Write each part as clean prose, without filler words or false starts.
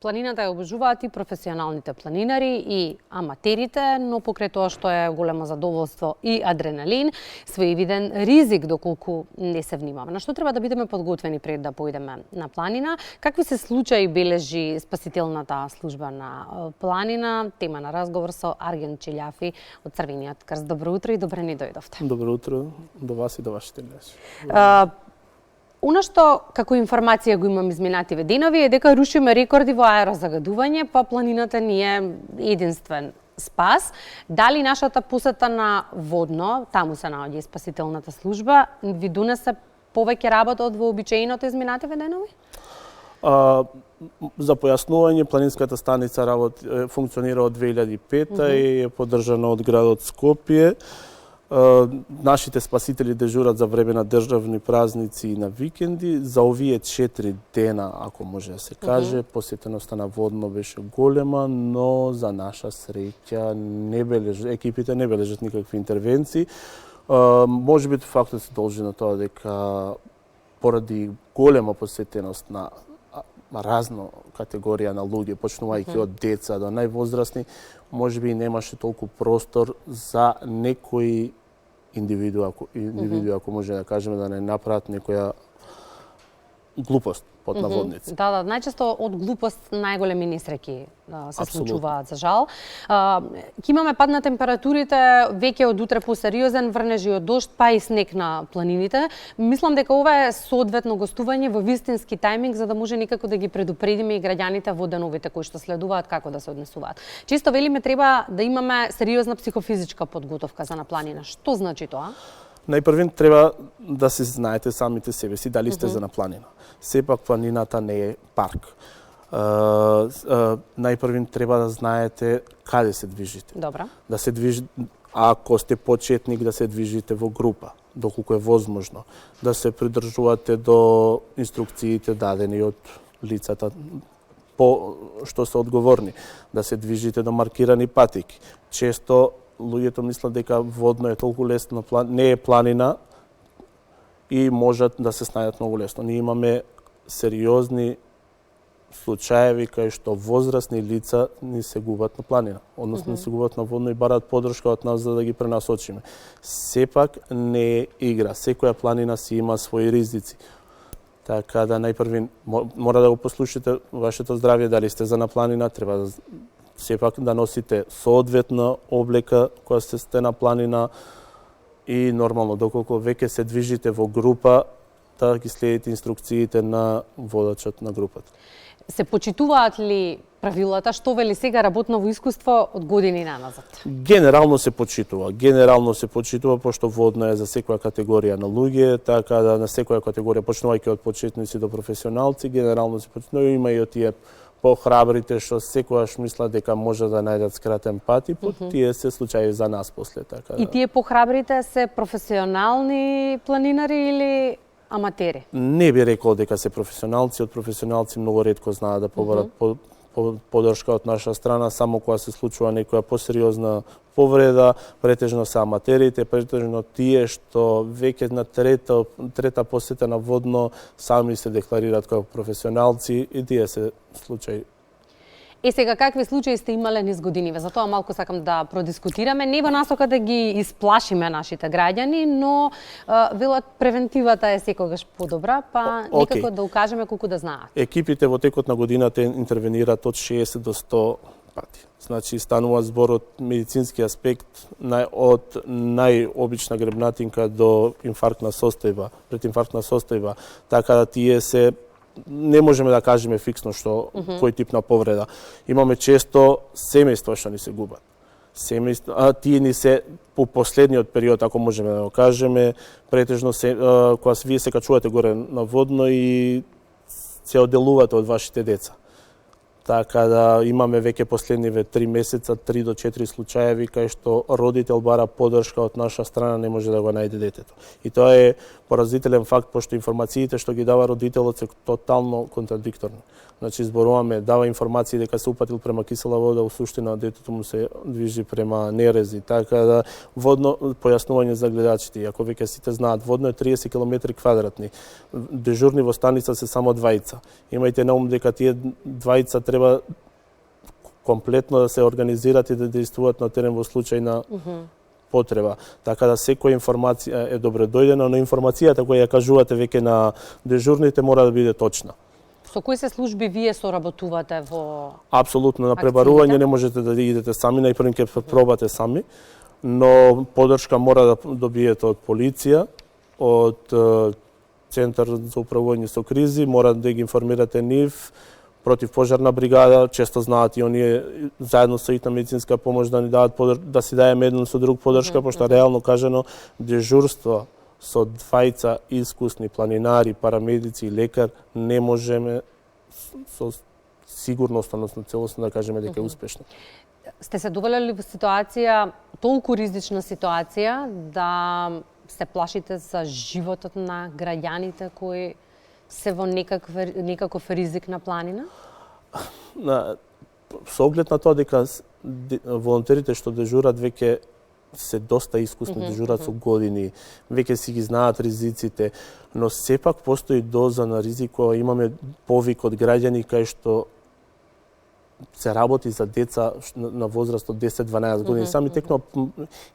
Планината ја обожуваат и професионалните планинари и аматерите, но покрај тоа што е големо задоволство и адреналин, своевиден ризик доколку не се внимава. На што треба да бидеме подготвени пред да поидеме на планина? Какви се случаи бележи спасителната служба на планина? Тема на разговор со Арген Челјафи од Црвениот крст. Добро утро и добре ни дојдовте. Добро утро до вас и до вашите гледачи. Она што како информација го имам изминативе денови е дека рушиме рекорди во аерозагадување, па планината ни е единствен спас. Дали нашата посета на Водно, таму се наоѓа и спасителната служба, ви донесе повеќе работа од вообичаеното изминативе денови? За појаснување, планинската станица функционира од 2005 и е поддржана од градот Скопје. Нашите спасители дежурат за време на државни празници и на викенди. За овие 4 дена, ако може да се каже, посетеноста на Водно беше голема, но за наша среќа екипите не бележат никакви интервенции. Може би фактот се должи на тоа дека поради голема посетеност на разно категорија на луѓе, почнувајќи од деца до највозрасни, може би немаше толку простор за некои индивидуи, ако може да кажеме, да не направат некоја глупост под наводници. Да, најчесто од глупост најголеми несреќи се случуваат, за жал. Ќе имаме пад на температурите, веќе од утре посериозен, врнежи од дожд, па и снег на планините. Мислам дека ова е соодветно гостување во вистински тајминг, за да може некако да ги предупредиме и граѓаните во деновите кои што следуваат како да се однесуваат. Често велиме треба да имаме сериозна психофизичка подготовка за на планина. Што значи тоа? Најпрвен треба да се знаете самите себе си дали сте за на планина. Сепак планината не е парк. Најпрвен треба да знаете каде се движите. Добра. Да се ако сте почетник, да се движите во група, доколку е возможно. Да се придржувате до инструкциите дадени од лицата што се одговорни. Да се движите до маркирани патеки. Често луѓето мислат дека Водно е толку лесно, не е планина и можат да се снајдат многу лесно. Ние имаме сериозни случаеви кај што возрастни лица ни се губат на планина, односно ни се губат на Водно и бараат поддршка од нас за да ги пренасочиме. Сепак не е игра, секоја планина си има своји ризици. Така да најпрви мора да го послушате вашето здравје, дали сте за на планина, треба да сепак да носите соодветна облека кога сте на планина и нормално, доколку веќе се движите во група, да ги следите инструкциите на водачот на групата. Се почитуваат ли правилата? Што вели сега работново искуство од години наназад? Генерално се почитува, пошто Водно е за секоја категорија на луѓе, така да на секоја категорија, почнувајќи од почетници до професионалци, генерално се почитува, има и од тие похрабрите што секогаш мислат дека може да најдат скратен пат и тие се случаи за нас после така. И тие похрабрите се професионални планинари или аматери? Не би рекол дека се професионалци, од професионалци многу ретко знаат да побарат поддршка од наша страна, само кога се случува некоја посериозна повреда, претежно се аматерите, претежно тие што веќе на трета посета на Водно сами се декларираат како професионалци и тие се случаи. Сега, какви случаи сте имале низ годиниве? За тоа малку сакам да продискутираме. Не во насока да ги исплашиме нашите граѓани, но велат превентивата е секогаш подобра, па некако да укажеме колку да знаат. Екипите во текот на годината интервенираат од 60 до 100 пати. Значи, станува збор од медицински аспект, од најобична гребнатинка до инфарктна состојба, прединфарктна состојба, така да тие се не можеме да кажеме фиксно што кој тип на повреда. Имаме често семејства што ни се губат. Тие ни се по последниот период, ако можеме да го кажеме, претежно кога вие се качувате горе на Водно и се одделувате од вашите деца. Така да имаме веќе последниве 3 месеца, 3 до 4 случаеви кај што родител бара поддршка од наша страна, не може да го најде детето. И тоа е поразителен факт, пошто информациите што ги дава родителот се тотално контрадикторни. Значи зборуваме, дава информации дека се упатил према кисела вода, у суштина детето му се движи према нерези, така да водно појаснување за гледачите. Ако веќе сите знаат, водно е 30 км квадратни. Дежурни во станица се само двајца. Имајте на ум дека тие двајца треба комплетно да се организираат и да действуваат на терен во случај на потреба. Така да секоја информација е добре дојдена, но информацијата која ја кажувате веќе на дежурните мора да биде точна. Со кои се служби вие соработувате во Апсолутно, на пребарување не можете да идете сами, најпрво ќе пробате сами, но поддршка мора да добиете од полиција, од Центар за управување со кризи, мора да ги информирате нив, противпожарна бригада, често знаат и оние заедно со итна медицинска помош да ни дадат да си дајаме еден со друг поддршка, пошто реално кажано дежурство со двајца искусни планинари, парамедици и лекар не можеме со сигурност, односно целосно да кажеме дека е успешно. Сте се довелели во ситуација, толку ризична ситуација, да се плашите за животот на граѓаните кои се во некаков ризик на планина? Со оглед на тоа дека волонтерите што дежурат веќе се доста искусни, дежурат со години, веќе си ги знаат ризиците, но сепак постои доза на ризик која имаме повик од граѓани кај што се работи за деца на возраст од 10-12 години. Сами текно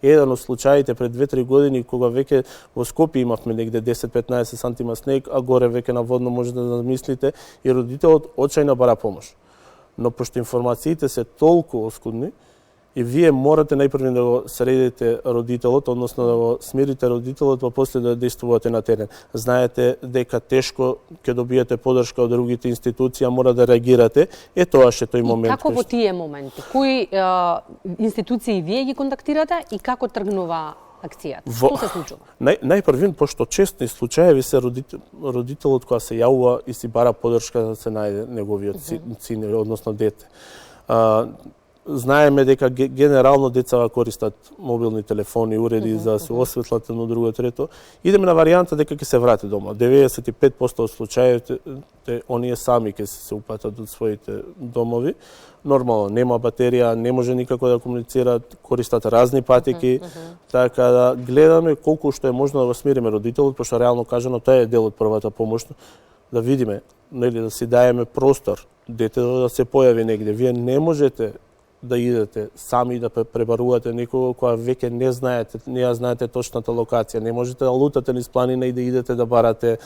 еден од случаите пред 2-3 години кога веќе во Скопје имавме негде 10-15 сантима снег, а горе веќе на водно може да замислите и родителот очајно бара помош. Но пошто информациите се толку оскудни, и вие морате најпрво да го средите родителот, односно да го смирите родителот, па после да действувате на терен. Знаете дека тешко ќе добиете поддршка од другите институции, мора да реагирате. Тоа ше тој момент. И како во тие моменти? Кои институции вие ги контактирате и како тргнува акцијата? Што се случува? Најпрвин, пошто честни случаеви се родителот која се јавува и си бара поддршка да се најде неговиот син, односно дете. Знаеме дека генерално деца користат мобилни телефони, уреди за да се осветлат едно друго трето. Идеме на варијанта дека ќе се врати дома. 95% од случаите оние сами ќе се упатат од своите домови. Нормално, нема батерија, не може никако да комуницираат, користат разни патеки, така да гледаме колку што е можно да го смириме родителот, пошто реално кажано тоа е дел од првата помош, да видиме, нели, да си даеме простор, детето да се појави негде. Вие не можете да идете сами да пребарувате некого која веќе не ја знаете точната локација. Не можете да лутате низ планина и да идете да барате.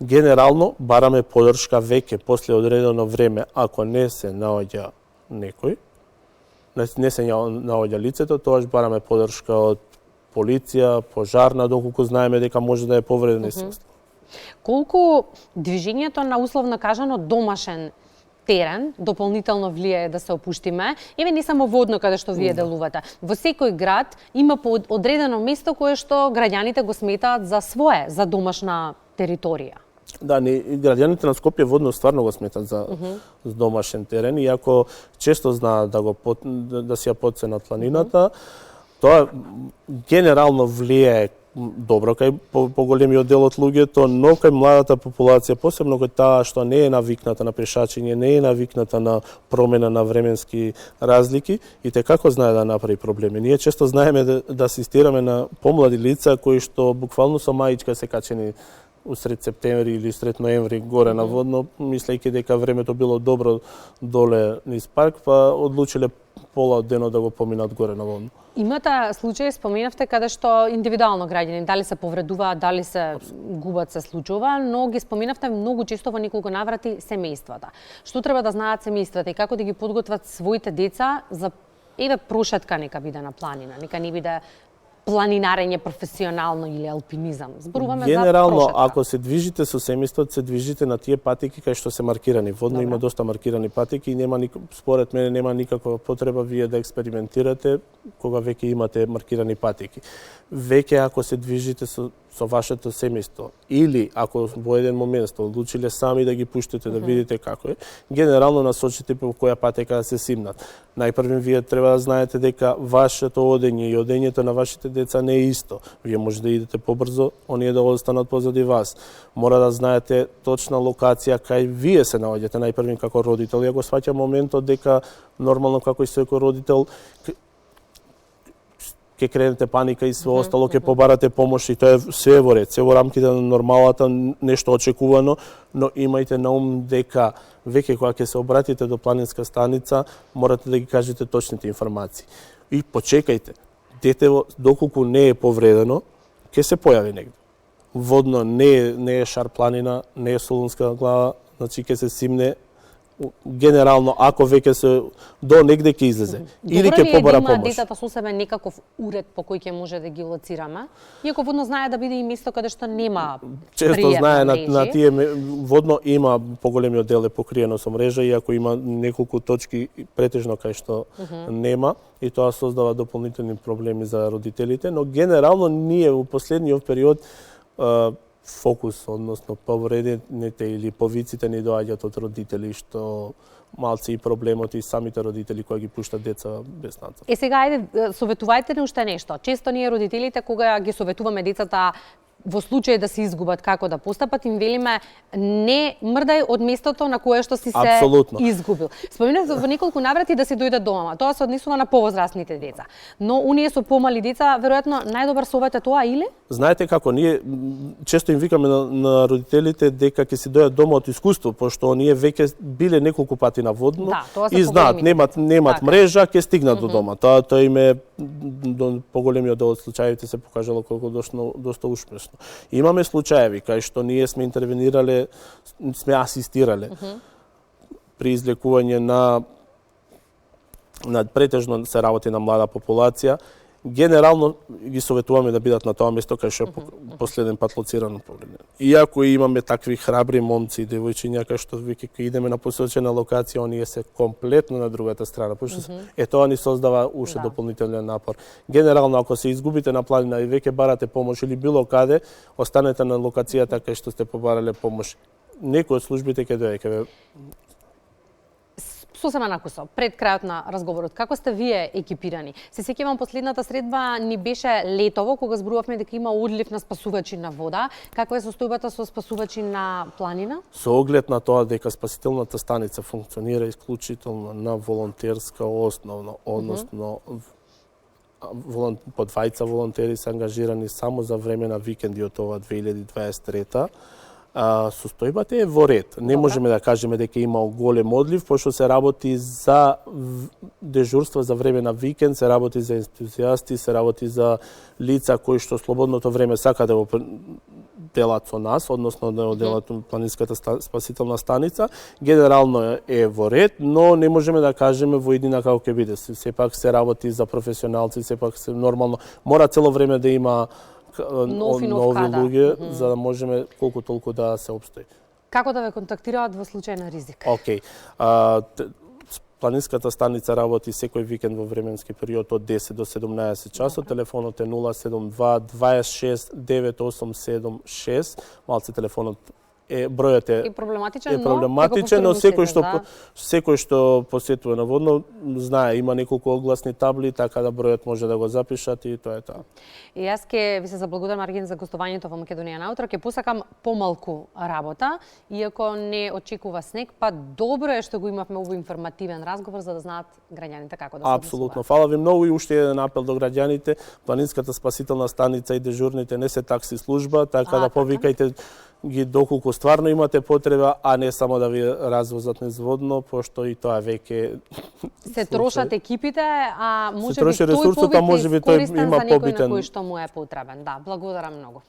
Генерално бараме поддршка веќе после одредено време, ако не се наоѓа некој, не се наоѓа лицето, тогаш бараме поддршка од полиција, пожарна, доколку знаеме дека може да е повреден состав. Колку движењето на условно кажано домашен терен дополнително влијае да се опуштиме, еве не само водно каде што вие делувате. Во секој град има одредено место кое што граѓаните го сметаат за свое, за домашна територија. Да, граѓаните на Скопје водно стварно го сметат за домашен терен, иако често знаат да си ја потценат планината, тоа генерално влијае добро кај поголемиот дел од луѓето, но кај младата популација, посебно кај таа што не е навикната на пешачење, не е навикната на промена на временски разлики, и како знае да направи проблеми. Ние често знаеме да асистираме на помлади лица кои што буквално со маичка се качени усред септември или сред ноември горе на водно, мислејќи дека времето било добро доле низ парк, па одлучиле пола од денот да го поминат горе на водно. Имате случаи, споменавте, каде што индивидуално граѓани, дали се повредуваат, дали се губат, се случува, но ги споменавте многу често во неколку наврати семејствата. Што треба да знаат семејствата и како да ги подготват своите деца за прошетка нека биде на планина, нека не биде планинарење професионално или алпинизам. Зборуваме генерално, за прошетка. Ако се движите со семејството, се движите на тие патеки кај што се маркирани. Водно има доста маркирани патеки и според мене нема никаква потреба вие да експериментирате кога веќе имате маркирани патеки. Веќе ако се движите со со вашето семејство, или ако во еден момент сте одлучиле сами да ги пуштите да видите како е, генерално насочите по која патека да се симнат. Најпрвен вие треба да знаете дека вашето одење и одењето на вашите деца не е исто. Вие може да идете побрзо, оние да останат позади вас. Мора да знаете точна локација кај вие се наоѓате најпрвен како родител. Ја го сваќам моментот дека нормално како и секој родител ќе кренете паника и све остало, ќе побарате помош и тоа е све во ред, се во рамките на нормалата, нешто очекувано, но имајте на ум дека веќе кога ќе се обратите до планинска станица, морате да ги кажете точните информации. И почекајте, детево доколку не е повредено, ќе се појави негде. Водно не е шар планина, не е Солунска глава, значи ќе се симне генерално ако веќе се до негде ќе излезе или ќе побара помош. Добро ли е да има децата со себе некаков уред по кој ќе може да ги лоцираме? Иако водно знае да биде и место каде што нема често знае на тие водно има поголемиот дел е покриено со мрежа, иако има неколку точки претежно кај што нема и тоа создава дополнителни проблеми за родителите, но генерално ние во последниот период фокус, односно повредените или повиците ни доаѓаат од родители што малци и проблемот и самите родители кои ги пуштат деца без надзор. Сега ајде советувајте ни уште нешто. Често ние родителите кога ги советуваме децата во случај да се изгубат како да постапат, им велиме не мрдај од местото на кое што си се изгубил. Споменавте во неколку наврати да се дојдат дома. Тоа се однесува на повозрасните деца. Но оние со помали деца, веројатно најдобар совет е тоа или? Знаете како, ние често им викаме на родителите дека ќе си дојдат дома од искуство, пошто оние веќе биле неколку пати на водно и знаат, немат мрежа, ќе стигнат до дома. Тоа им е до поголемиот дел од случаите се покажало колку доста успешно. Имаме случаеви кај што ние сме интервенирале, сме асистирале при излекување на претежно се работи на млада популација. Генерално ги советуваме да бидат на тоа место кај што последен пат лоцирано повредено. Иако имаме такви храбри момци и девојчиња кај што веќе кога идеме на посочена локација, оние се комплетно на другата страна, пошто тоа ни создава уште дополнителен напор. Генерално ако се изгубите на планина и веќе барате помош или било каде, останете на локацијата кај што сте побарале помош. Некој од службите ќе дојде, ќе ве сосема накусо, пред крајот на разговорот, како сте вие екипирани? Се сеќавам последната средба ни беше летово, кога зборувавме дека има одлив на спасувачи на вода. Каква е состојбата со спасувачи на планина? Со оглед на тоа дека спасителната станица функционира исклучително на волонтерска основа, односно по 20 волонтери се ангажирани само за време на викендиот ова 2023. Состојбата е во ред. Не можеме да кажеме дека има голем одлив, пошто се работи за дежурства за време на викенд, се работи за ентузијасти, се работи за лица кои што слободното време сака да го делат со нас, односно да делат планинската спасителна станица. Генерално е во ред, но не можеме да кажеме во иднина како ќе биде. Сепак се работи за професионалци, сепак се нормално. Мора цело време да има нови луѓе, за да можеме колку толку да се обстои. Како да ве контактираат во случај на ризик? Планинската станица работи секој викенд во временски период од 10 до 17 часот. Телефонот е 072 26 9876. Малце телефонот бројот е проблематичен, но секој што посетува на водно знае, има неколку огласни табли, така да бројот може да го запишат и тоа е тоа. И јас ќе ви се заблагодарам, Маргин, за гостувањето во Македонија на утро. Ќе посакам помалку работа, иако не очекува снег, па добро е што го имавме овој информативен разговор за да знаат граѓаните како да се однесуваат. Апсолутно. Фала ви многу и уште еден апел до граѓаните. Планинската спасителна станица и дежурните не се такси служба, така да повикајте ги доколку стварно имате потреба, а не само да ви развозат низводно, пошто и тоа веќе се трошат екипите, а може би тој повик е искористен за некој на кој што му е потребен. Да, благодарам многу.